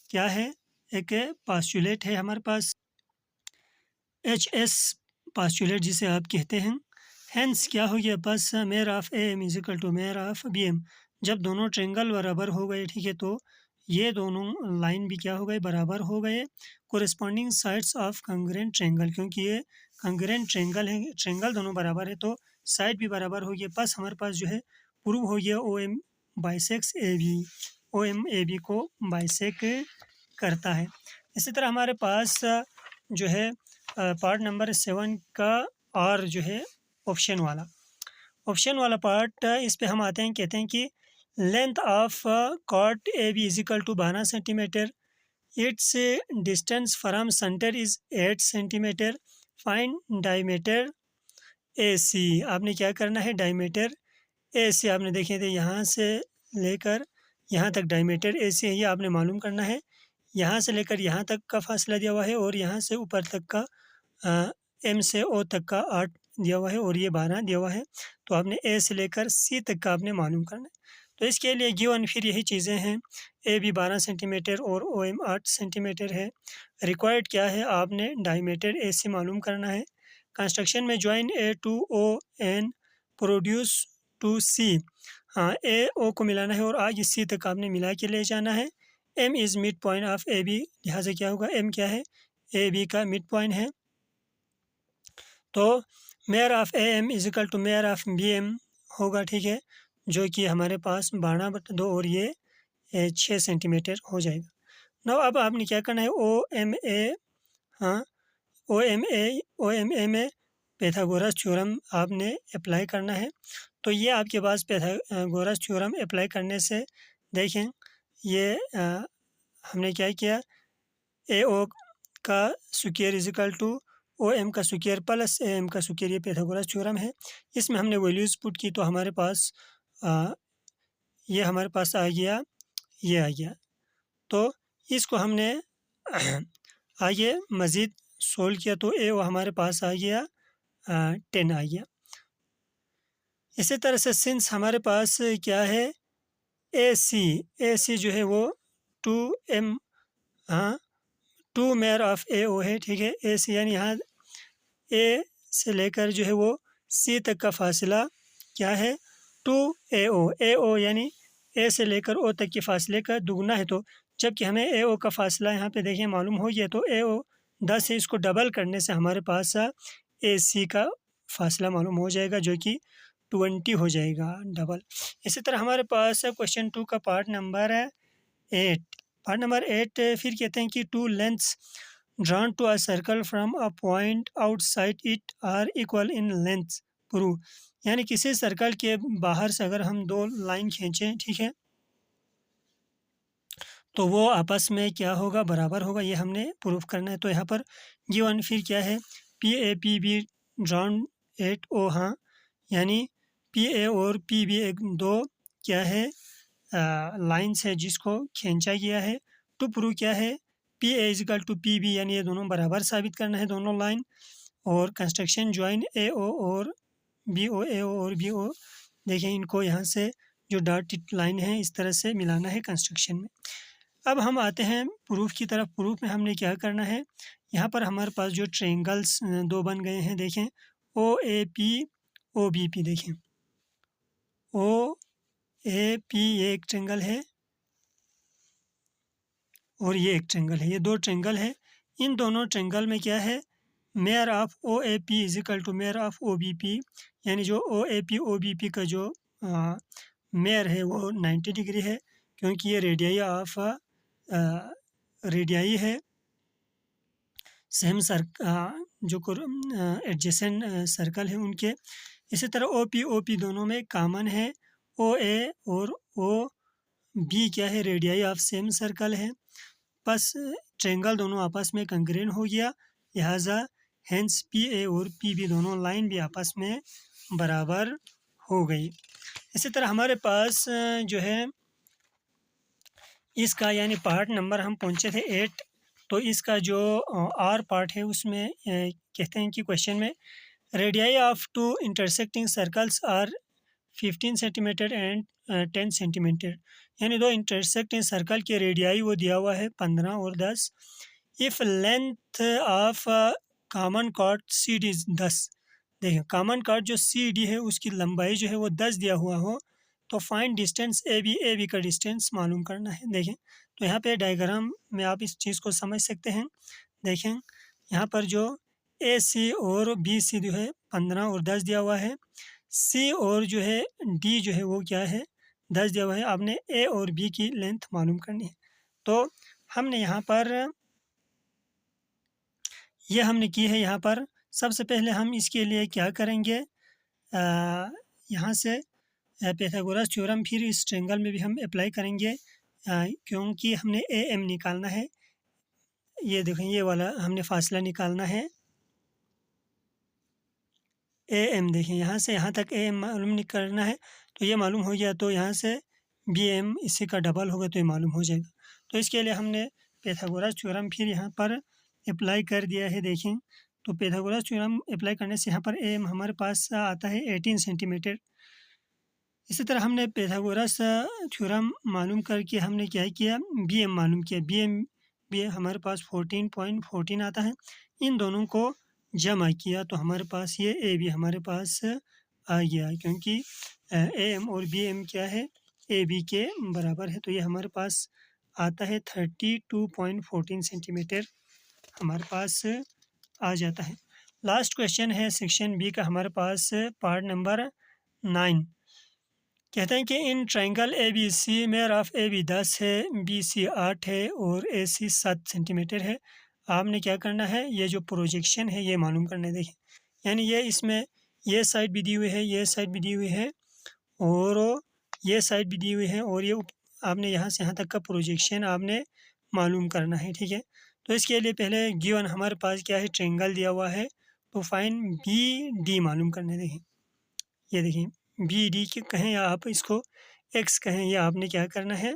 क्या है, एक पास्चुलेट है हमारे पास, एच एस पास्चुलेट जिसे आप कहते हैं। हेंस क्या हो गया, बस measure of A M is equal to measure of B M. जब दोनों ट्रायंगल बराबर हो गए, ठीक है, तो ये दोनों लाइन भी क्या हो गए, बराबर हो गए। Corresponding sides of congruent triangle, क्योंकि ये कंग्रेंट ट्रायंगल है, ट्रायंगल दोनों बराबर है तो साइड भी बराबर हो गया। बस हमारे पास जो है प्रूव हो गया O M bisects A B, O M A B को बाइसेक करता है। इसी तरह हमारे पास जो है पार्ट नंबर 7 का और जो है ऑप्शन वाला पार्ट, इस पे हम आते हैं, कहते हैं कि length of chord A B is equal to 12 centimetre, its distance from centre is 8 centimetre, find diameter A C. आपने क्या करना है, डायमीटर ए सी आपने देखे थे यहाँ से लेकर यहाँ तक डायमीटर ए सी है, ये आपने मालूम करना है। यहाँ से लेकर यहाँ तक का फासला दिया हुआ है और यहाँ से ऊपर तक का एम से ओ तक का 8 दिया हुआ है और ये 12 दिया हुआ है। तो आपने ए से लेकर सी तक का आपने मालूम करना है। तो इसके लिए गिवन फिर यही चीज़ें हैं, ए बी 12 सेंटीमीटर और ओ एम 8 सेंटीमीटर है। रिक्वायर्ड क्या है, आपने डायमीटर ए सी मालूम करना है। कंस्ट्रक्शन में join A to O and produce to C, हाँ ए ओ को मिलाना है और आगे सी तक आपने मिला के ले जाना है। M is mid point of A B, लिहाजा क्या होगा, एम क्या है, ए बी का मिड पॉइंट है। तो measure of A M is equal to measure of B M होगा, ठीक है, जो कि हमारे पास 12/2 और ये 6 सेंटीमीटर हो जाएगा। नाउ अब आपने क्या करना है, ओ एम ए, हाँ ओ एम ए में पैथागोरस थ्योरम आपने अप्लाई करना है। तो ये आपके पास पैथागोरस थ्योरम अप्लाई करने से देखें ये हमने क्या किया, ए ओ का square is equal to O M का स्क्वायर प्लस ए एम का स्क्वायर, ये पैथागोरस थ्योरम है। इसमें हमने वैल्यूज़ पुट की तो हमारे पास ये हमारे पास आ गया, ये आ गया। तो इसको हमने आगे मज़ीद सोल्व किया तो ए वो हमारे पास आ गया 10 आ गया। इसी तरह से सिंस हमारे पास क्या है, ए सी जो है वो 2m, हाँ 2 मेयर ऑफ ए ओ है, ठीक है। ए सी यानी यहाँ ए से लेकर जो है वो सी तक का फासला क्या है, 2 ए ओ यानी ए से लेकर ओ तक के फासले का दुगना है। तो जबकि हमें ए ओ का फासला यहाँ पे देखिए मालूम हो गया, तो ए ओ 10 है, इसको डबल करने से हमारे पास ए सी का फासला मालूम हो जाएगा जो कि 20 हो जाएगा डबल। इसी तरह हमारे पास क्वेश्चन 2 का पार्ट नंबर 8 फिर कहते हैं कि 2 lengths drawn to a circle from a point outside it are equal in length prove. यानी किसी सर्कल के बाहर से अगर हम 2 लाइन खींचें, ठीक है, तो वो आपस में क्या होगा, बराबर होगा, ये हमने प्रूफ करना है। तो यहाँ पर गिवन फिर क्या है, P A P B drawn at O, हाँ यानी पी ए और पी बी एक 2 क्या है लाइन्स है जिसको खींचा गया है। टू प्रूव क्या है, P A is equal to P B, यानी ये दोनों बराबर साबित करना है दोनों लाइन। और कंस्ट्रक्शन ज्वाइन ए ओ और बी ओ, ए ओ और बी ओ, देखिए इनको यहाँ से जो डॉटेड लाइन है इस तरह से मिलाना है कंस्ट्रक्शन में। अब हम आते हैं प्रूफ की तरफ। प्रूफ में हमने क्या करना है, यहाँ पर हमारे पास जो ट्रायंगल्स 2 बन गए हैं, देखें O A P O B P, देखें ओ ए पी ये एक ट्रेंगल है और ये एक ट्रेंगल है, ये दो ट्रेंगल है। इन दोनों ट्रेंगल में क्या है, measure of O A P is equal to measure of O B P, यानी जो ओ बी पी का जो मेयर है वो 90 डिग्री है, क्योंकि ये रेडियाई ऑफ रेडियाई है सेम जो एडजेसेंट सर्कल है उनके। इसी तरह ओ पी दोनों में कॉमन है, ओ ए और ओ बी क्या है, रेडियाई ऑफ सेम सर्कल है, बस ट्रेंगल दोनों आपस में कंग्रेन हो गया, लिहाजा हेंस पी ए और पी बी दोनों लाइन भी आपस में बराबर हो गई। इसी तरह हमारे पास जो है इसका यानी पार्ट नंबर हम पहुँचे थे 8, तो इसका जो आर पार्ट है उसमें कहते हैं कि क्वेश्चन में radii of two intersecting circles are 15 centimetre and 10 centimetre, यानी दो इंटरसेक्टिंग सर्कल के रेडियाई वो दिया हुआ है 15 और 10। If length of common chord C D 10, देखिए कॉमन कॉर्ड जो सी डी है उसकी लंबाई जो है वो 10 दिया हुआ हो, तो फाइंड डिस्टेंस ए बी का डिस्टेंस मालूम करना है। देखें तो यहाँ पे डायग्राम में आप इस चीज़ को समझ सकते हैं। देखें यहाँ पर जो ए सी और बी सी जो है 15 और 10 दिया हुआ है, सी और जो है डी जो है वो क्या है 10 दिया हुआ है, आपने ए और बी की लेंथ मालूम करनी है। तो हमने यहाँ पर ये हमने की है। यहाँ पर सबसे पहले हम इसके लिए क्या करेंगे, यहाँ से पाइथागोरस थ्योरम फिर इस ट्रायंगल में भी हम अप्लाई करेंगे, क्योंकि हमने ए एम निकालना है। ये देखें ये वाला हमने फासला निकालना है ए एम, देखें यहाँ से यहाँ तक ए एम मालूम करना है, तो ये मालूम हो गया, तो यहाँ से बी एम इसी का डबल होगा तो ये मालूम हो जाएगा। तो इसके लिए हमने पाइथागोरस थ्योरम फिर यहाँ पर अप्लाई कर दिया है। देखें तो पाइथागोरस थ्योरम अप्लाई करने से यहाँ पर ए एम हमारे पास आता है 18 सेंटीमीटर। इसी तरह हमने पाइथागोरस थ्योरम मालूम करके हमने क्या किया, बी एम मालूम किया, बी हमारे पास 14.14 आता है। इन दोनों को जमा किया तो हमारे पास ये ए बी हमारे पास आ गया, क्योंकि ए एम और बी एम क्या है ए बी के बराबर है, तो ये हमारे पास आता है 32.14 सेंटीमीटर हमारे पास आ जाता है। लास्ट क्वेश्चन है सेक्शन बी का हमारे पास पार्ट नंबर 9। कहते हैं कि in triangle A B C measure of A B 10 है, बी सी 8 है और ए सी 7 सेंटीमीटर है। आपने क्या करना है, ये जो प्रोजेक्शन है ये मालूम करना है। देखिए यानी ये इसमें ये साइड भी दी हुई है, ये साइड भी दी हुई है और ये साइड भी दी हुई है, और ये आपने यहाँ से यहाँ तक का प्रोजेक्शन आपने मालूम करना है। ठीक है, तो इसके लिए पहले गिवन हमारे पास क्या है, ट्रायंगल दिया हुआ है, तो फाइन बी डी मालूम करना है। देखिए ये देखिए बी डी के कहें या आप इसको एक्स कहें, या आपने क्या करना है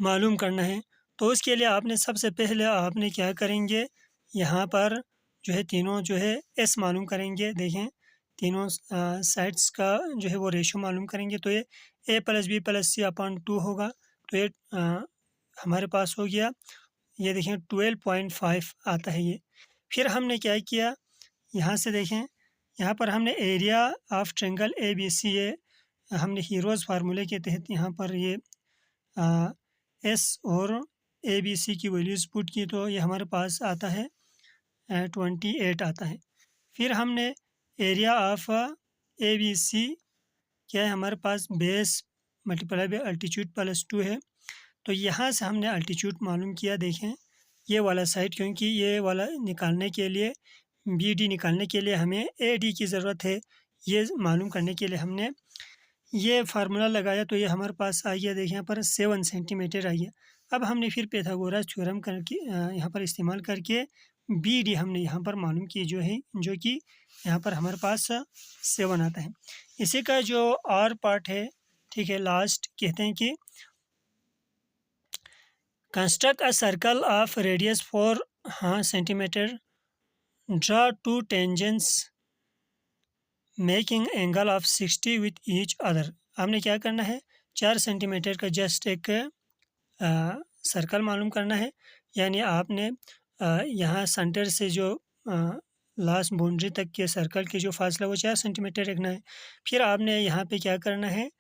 मालूम करना है। तो उसके लिए आपने सबसे पहले आपने क्या करेंगे, यहाँ पर जो है तीनों जो है एस मालूम करेंगे। देखें तीनों साइड्स का जो है वो रेशो मालूम करेंगे, तो ये ए प्लस बी प्लस सी अपॉन 2 होगा, तो ये हमारे पास हो गया। ये देखें 12.5 आता है ये। फिर हमने क्या किया, यहाँ से देखें यहाँ पर हमने area of triangle A B C A हमने हीरोज़ फार्मूले के तहत यहाँ पर ये एस और ए बी सी की वैल्यूज़ पुट की, तो ये हमारे पास आता है 28 आता है। फिर हमने area of A B C क्या है हमारे पास base multiply by altitude plus 2 है, तो यहाँ से हमने अल्टीट्यूड मालूम किया। देखें ये वाला साइड, क्योंकि ये वाला निकालने के लिए बी डी निकालने के लिए हमें ए डी की ज़रूरत है, ये मालूम करने के लिए हमने ये फार्मूला लगाया, तो ये हमारे पास आ गया। देखिए यहाँ पर 7 सेंटीमीटर आ गया। अब हमने फिर पाइथागोरस थ्योरम करके यहाँ पर इस्तेमाल करके बी डी हमने यहाँ पर मालूम की जो है, जो कि यहाँ पर हमारे पास 7 आता है। इसी का जो आर पार्ट है, ठीक है, लास्ट कहते हैं कि construct a circle of radius 4 centimetre, draw 2 tangents making angle of 60 with each other. आपने क्या करना है, 4 सेंटीमीटर का जस्ट एक सर्कल मालूम करना है, यानी आपने यहाँ सेंटर से जो लास्ट बाउंड्री तक के सर्कल की जो फासला वो 4 सेंटीमीटर रखना है। फिर आपने यहाँ पे क्या करना है,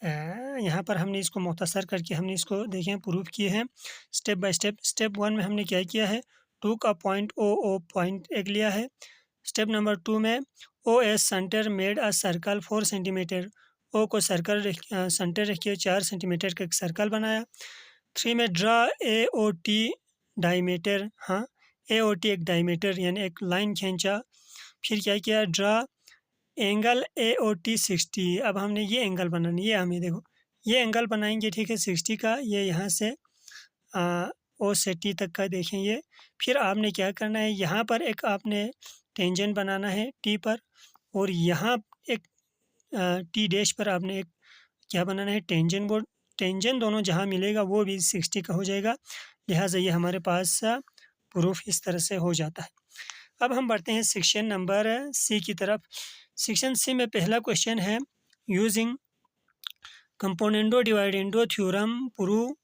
यहाँ पर हमने इसको मुख्तसर करके हमने इसको देखें प्रूफ किए हैं स्टेप बाय स्टेप। स्टेप 1 में हमने क्या किया है, 2 का पॉइंट ओ पॉइंट एक लिया है। स्टेप नंबर 2 में O as centre made a circle 4 centimetre, O को सर्कल सेंटर रख के 4 सेंटीमीटर का एक सर्कल बनाया। 3 में draw A O T diameter, हाँ ए ओ टी एक डायमीटर यानी एक लाइन खींचा। फिर क्या किया, draw angle A O T 60। अब हमने ये एंगल बनाना, ये हमें देखो ये एंगल बनाएंगे, ठीक है 60 का, ये यहाँ से ओ से टी तक का देखें ये। फिर आपने क्या करना है, यहाँ पर एक आपने टेंजेंट बनाना है टी पर, और यहाँ एक टी डैश पर आपने एक क्या बनाना है, टेंजेंट बोर्ड। टेंजेंट दोनों जहाँ मिलेगा वो भी 60 का हो जाएगा। लिहाजा ये हमारे पास प्रूफ इस तरह से हो जाता है। अब हम बढ़ते हैं सेक्शन नंबर सी की तरफ। सेक्शन सी में पहला क्वेश्चन है, using componendo dividendo theorem prove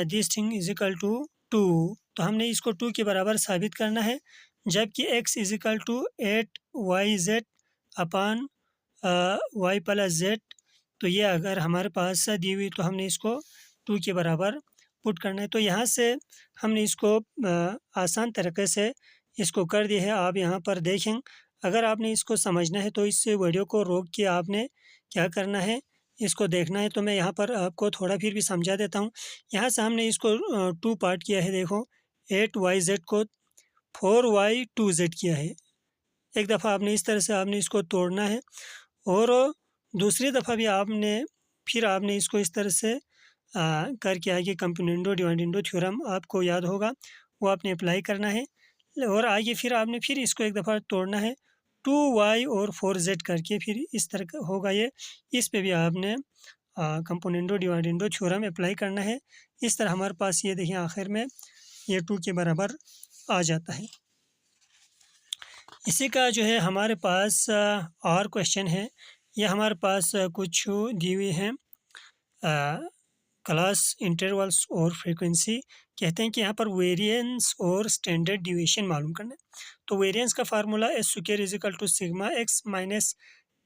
this thing is equal to 2। तो हमने इसको 2 के बराबर साबित करना है, जबकि x is equal to 8yz upon y plus z। तो ये अगर हमारे पास दी हुई तो हमने इसको 2 के बराबर पुट करना है। तो यहाँ से हमने इसको आसान तरीके से इसको कर दिया है। आप यहाँ पर देखें, अगर आपने इसको समझना है तो इस वीडियो को रोक के आपने क्या करना है, इसको देखना है। तो मैं यहाँ पर आपको थोड़ा फिर भी समझा देता हूँ। यहाँ से हमने इसको 2 पार्ट किया है, देखो 8yz को 4y2z किया है। एक दफ़ा आपने इस तरह से आपने इसको तोड़ना है, और दूसरी दफ़ा भी आपने इसको इस तरह से करके आगे कंपोनेंडो डिवाइडेंडो थ्योरम आपको याद होगा, वो आपने अप्लाई करना है। और आगे फिर आपने फिर इसको एक दफ़ा तोड़ना है, 2y और 4z करके फिर इस तरह का होगा ये। इस पे भी आपने कंपोनेंडो डिवाइडेंडो थ्योरम अप्लाई करना है। इस तरह हमारे पास ये देखिए आखिर में ये 2 के बराबर आ जाता है। इसी का जो है हमारे पास और क्वेश्चन है, ये हमारे पास कुछ दी हुई हैं क्लास इंटरवल्स और फ्रीक्वेंसी। कहते हैं कि यहाँ पर वेरिएंस और स्टैंडर्ड डिविएशन मालूम करना है। तो वेरिएंस का formula S square is equal to sigma x minus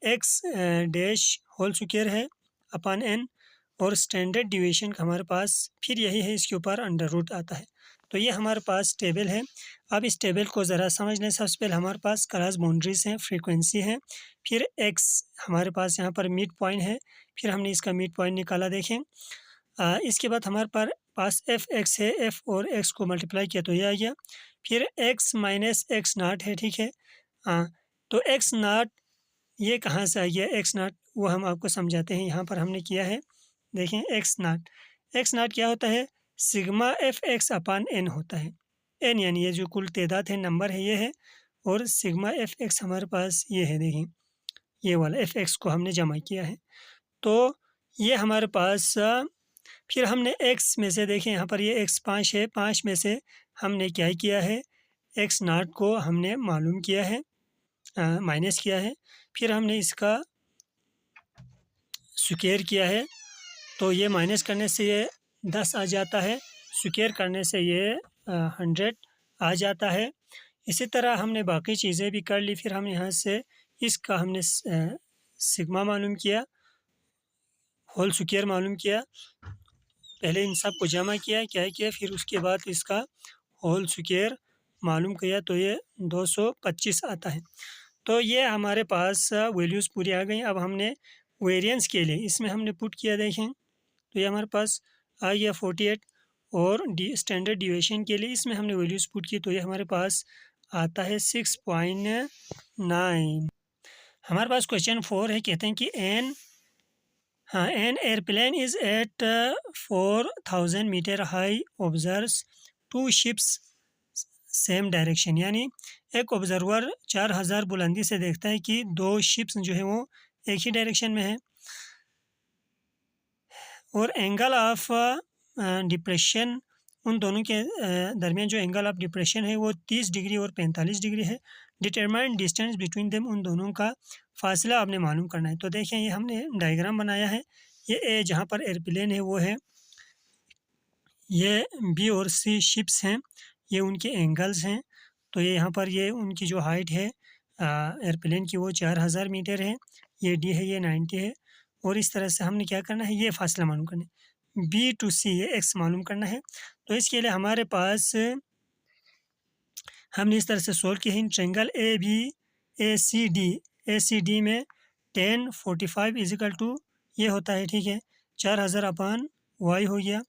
x dash whole square है अपान एन, और स्टैंडर्ड डिविएशन का हमारे पास फिर यही है, इसके ऊपर अंडर रूट आता है। तो ये हमारे पास टेबल है। अब इस टेबल को ज़रा समझ लें। सबसे पहले हमारे पास क्लास बाउंड्रीज हैं, फ्रीक्वेंसी है, फिर एक्स हमारे पास यहाँ पर मिड पॉइंट है, फिर हमने इसका मिड पॉइंट निकाला देखें। इसके बाद हमारे पास एफ एक्स है, एफ और एक्स को मल्टीप्लाई किया तो ये आ गया। फिर एक्स माइनस एक्स नाट है, ठीक है। तो एक्स नाट ये कहाँ से आ गया, एक्स नाट वो हम आपको समझाते हैं। यहाँ पर हमने किया है, देखें एक्स नाट क्या होता है, सिग्मा एफ एक्स अपान एन होता है। एन यानी ये जो कुल तादाद है, नंबर है, ये है, और सिग्मा एफ एक्स हमारे पास ये है, देखें ये वाला एफ एक्स को हमने जमा किया है। तो ये हमारे पास फिर हमने एक्स में से देखें, यहाँ पर ये एक्स 5 है, 5 में से हमने क्या किया है, एक्स नाट को हमने मालूम किया है, माइनस किया है, फिर हमने इसका स्क्वायर किया है। तो ये माइनस करने से ये 10 आ जाता है, स्क्वायर करने से ये 100 आ जाता है। इसी तरह हमने बाकी चीज़ें भी कर ली। फिर हम यहाँ से इसका हमने सिग्मा मालूम किया, होल स्क्वायर मालूम किया, पहले इन सब को जमा किया, क्या किया, फिर उसके बाद इसका होल स्क्वायर मालूम किया, तो ये 225 आता है। तो ये हमारे पास वैल्यूज़ पूरी आ गई। अब हमने वेरिएंस के लिए इसमें हमने पुट किया, देखें तो ये हमारे पास आ गया 48, और स्टैंडर्ड डिविएशन के लिए इसमें हमने वैल्यूज़ पुट की, तो ये हमारे पास आता है 6.9। हमारे पास क्वेश्चन 4 है, कहते हैं कि an airplane is at 4000 metre high observes 2 ships same direction, यानी एक ऑब्जर्वर 4000 बुलंदी से देखता है कि 2 शिप्स जो है वो एक ही डायरेक्शन में है, और एंगल ऑफ डिप्रेशन उन दोनों के दरमियान जो एंगल ऑफ डिप्रेशन है वो 30 डिग्री और 45 डिग्री है। डिटरमाइन डिस्टेंस बिटवीन देम, उन दोनों का फासला आपने मालूम करना है। तो देखें ये हमने डायग्राम बनाया है, ये ए जहाँ पर एयरप्लेन है वो है, ये बी और सी शिप्स हैं, ये उनके एंगल्स हैं। तो ये यहाँ पर ये उनकी जो हाइट है एयरप्लेन की वो 4000 मीटर है, ये डी है, ये 90 है। और इस तरह से हमने क्या करना है, ये फासला मालूम करना है, बी टू सी ये एक्स मालूम करना है। तो इसके लिए हमारे पास हमने इस तरह से सोल्व किया है। ट्रायंगल ए सी डी में 10 45 इजिकल टू ये होता है, ठीक है, 4000 अपान वाई हो गया।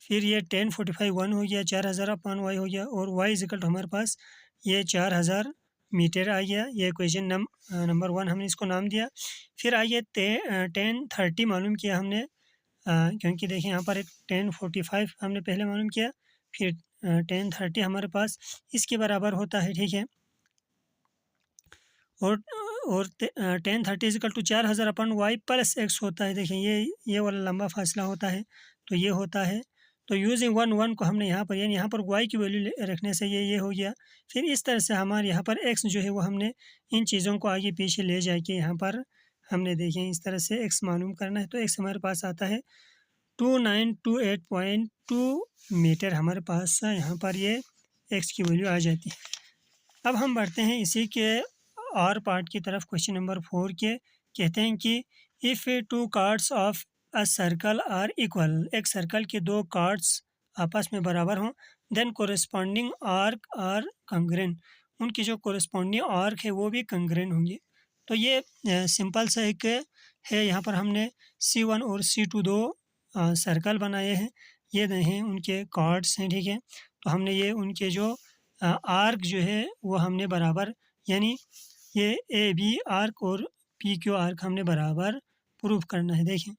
फिर ये 10 45 1 हो गया, 4000 अपान वाई हो गया, और वाई इजिकल टू हमारे पास ये 4000 मीटर आ गया। ये इक्वेशन नंबर 1 हमने इसको नाम दिया। फिर आइए 10 30 मालूम किया हमने, क्योंकि देखिए यहाँ पर एक 10 45 हमने पहले मालूम किया, फिर 10 30 हमारे पास इसके बराबर होता है, ठीक है। और 10 30 is equal to 4000 upon y plus x होता है। देखिए ये वाला लंबा फासला होता है, तो ये होता है। तो यूजिंग 1 1 को हमने यहाँ पर, यानी यहाँ पर वाई की वैल्यू रखने से ये हो गया। फिर इस तरह से हमारे यहाँ पर एक्स जो है वो हमने इन चीज़ों को आगे पीछे ले जाके यहाँ पर हमने देखें इस तरह से एक्स मालूम करना है। तो एक्स हमारे पास आता है 2928.2 मीटर हमारे पास यहाँ पर ये एक्स की वैल्यू आ जाती है। अब हम बढ़ते हैं इसी के और पार्ट की तरफ। क्वेश्चन नंबर 4 के कहते हैं कि if two chords of a circle are equal, एक सर्कल के दो कार्ड्स आपस में बराबर हों, then corresponding arc are congruent, उनकी जो कोरिस्पॉन्डिंग आर्क है वो भी कंग्रेन होंगे। तो ये सिंपल सा एक है। यहाँ पर हमने C1 और C2 दो सर्कल बनाए हैं, ये हैं उनके कार्ड्स हैं, ठीक है। तो हमने ये उनके जो आर्क जो है वो हमने बराबर, यानी ये ए बी आर्क और पी क्यू आर्क हमने बराबर प्रूफ करना है। देखें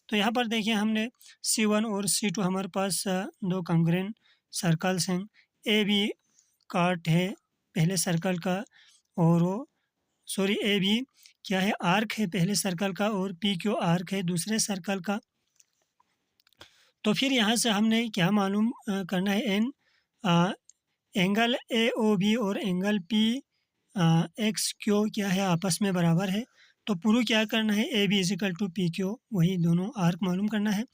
तो यहाँ पर देखिए हमने C1 और C2 हमारे पास दो कंग्रेन सर्कल्स हैं। ए बी कार्ड है पहले सर्कल का, और वो ए बी क्या है, आर्क है पहले सर्कल का, और पी क्यू आर्क है दूसरे सर्कल का। तो फिर यहाँ से हमने क्या मालूम करना है, an angle A O B और एंगल पी एक्स क्यू क्या है, आपस में बराबर है। तो प्रूव क्या करना है, A B is equal to P Q, वही दोनों आर्क मालूम करना है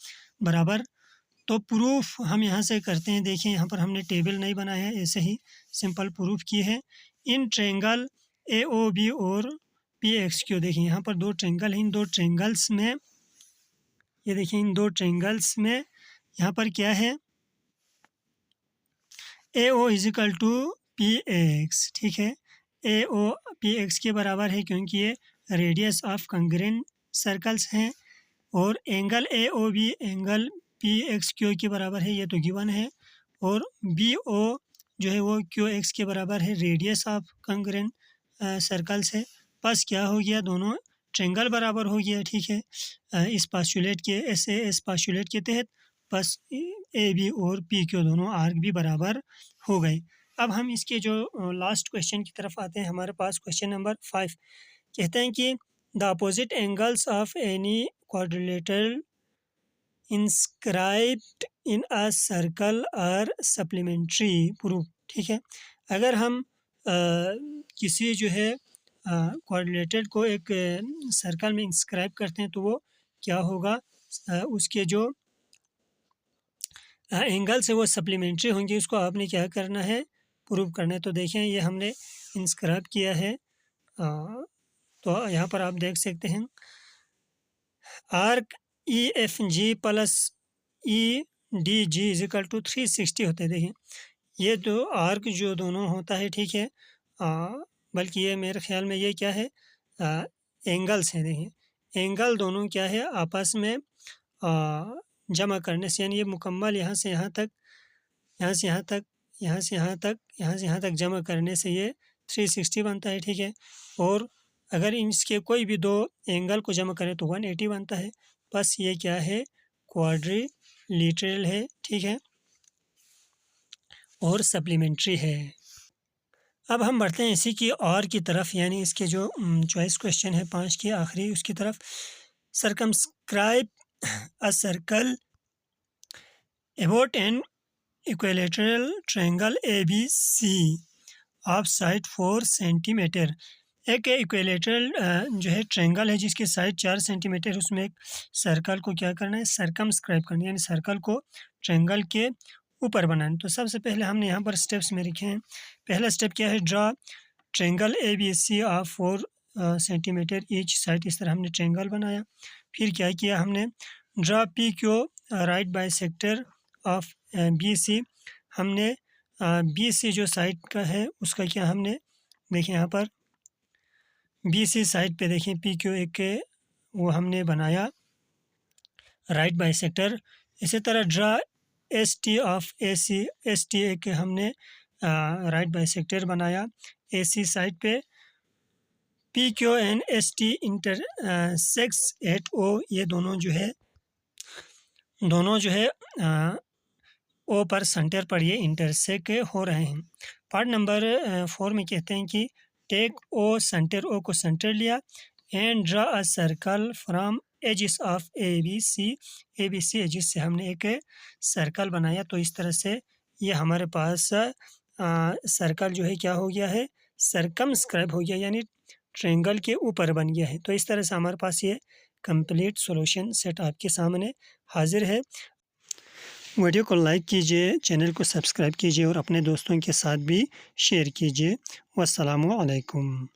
बराबर। तो प्रूफ हम यहाँ से करते हैं। देखिए यहाँ पर हमने टेबल नहीं बनाया है, ऐसे ही सिंपल प्रूफ किए हैं। In triangle A O B और पी एक्स क्यू, देखिए यहाँ पर दो ट्रेंगल हैं, इन दो ट्रेंगल्स में, ये देखिए इन दो ट्रेंगल्स में यहाँ पर क्या है, ए ओ इजिकल टू पी एक्स, ठीक है। ए ओ पी एक्स के बराबर है क्योंकि ये रेडियस ऑफ कंग्रेन सर्कल्स हैं, और angle A O B angle P X Q के बराबर है, ये तो गिवन है। और बी ओ जो है वो क्यू एक्स के बराबर है, रेडियस ऑफ कंग्रेन सर्कल्स है। बस क्या हो गया, दोनों ट्रेंगल बराबर हो गया, ठीक है। इस पास्टुलेट के एस पास्टुलेट के तहत बस ए बी और पी क्यू दोनों आर्क भी बराबर हो गए। अब हम इसके जो लास्ट क्वेश्चन की तरफ आते हैं। हमारे पास क्वेश्चन नंबर 5 कहते हैं कि the opposite angles of any quadrilateral inscribed in a circle are supplementary proof, ठीक है। अगर हम किसी जो है क्वाड्रिलेटरल को एक सर्कल में इंस्क्राइब करते हैं तो वो क्या होगा, उसके जो एंगल्स है वो सप्लीमेंट्री होंगे, उसको आपने क्या करना है, प्रूव करना है। तो देखें ये हमने इंस्क्राइब किया है, तो यहाँ पर आप देख सकते हैं arc E F G plus E D G is equal to 360 होते हैं। देखिए ये दो आर्क जो दोनों होता है, ठीक है, बल्कि ये मेरे ख्याल में ये क्या है, एंगल्स हैं। देखिए एंगल दोनों क्या है, आपस में जमा करने से, यानी ये मुकम्मल यहाँ से यहाँ तक, यहाँ से यहाँ तक, यहाँ से यहाँ तक, यहाँ से यहाँ तक जमा करने से ये 360 बनता है, ठीक है। और अगर इसके कोई भी दो एंगल को जमा करें तो 180 बनता है। बस ये क्या है, क्वाड्रिलेटरल है, ठीक है, और सप्लीमेंट्री है। अब हम बढ़ते हैं इसी की और की तरफ, यानी इसके जो चॉइस क्वेश्चन है 5 की आखिरी उसकी तरफ। Circumscribe a circle about an equilateral triangle ABC of side 4 centimetre. एक इक्विलेटरल जो है ट्रायंगल है जिसकी साइड 4 सेंटीमीटर, उसमें एक सर्कल को क्या करना है, सर्कमस्क्राइब करना है, यानी सर्कल को ट्रायंगल के ऊपर बनाना। तो सबसे पहले हमने यहाँ पर स्टेप्स में लिखे हैं। पहला स्टेप क्या है, draw triangle ABC of 4 centimetre each side, इस तरह हमने ट्रायंगल बनाया। फिर क्या किया हमने, draw PQ right bisector of BC, हमने BC जो साइड का है उसका क्या हमने देखिए यहाँ पर BC साइड पे देखिए PQ एक के वो हमने बनाया राइट बाइसेक्टर। इसी तरह draw ST of AC, ST एक हमने राइट बाइसेक्टर बनाया AC साइड पे। PQ and ST intersects at O, ये दोनों जो है O पर सेंटर पर ये इंटरसेक्ट हो रहे हैं। पार्ट नंबर 4 में कहते हैं कि टेक O सेंटर, O को सेंटर लिया and draw a circle from edges of ABC edges से हमने एक सर्कल बनाया। तो इस तरह से ये हमारे पास सर्कल जो है क्या हो गया है, सर्कमस्क्राइब हो गया, यानी ट्रायंगल के ऊपर बन गया है। तो इस तरह से हमारे पास ये कंप्लीट सॉल्यूशन सेट आपके सामने हाजिर है। वीडियो को लाइक कीजिए, चैनल को सब्सक्राइब कीजिए और अपने दोस्तों के साथ भी शेयर कीजिए। वस्सलामु अलैकुम।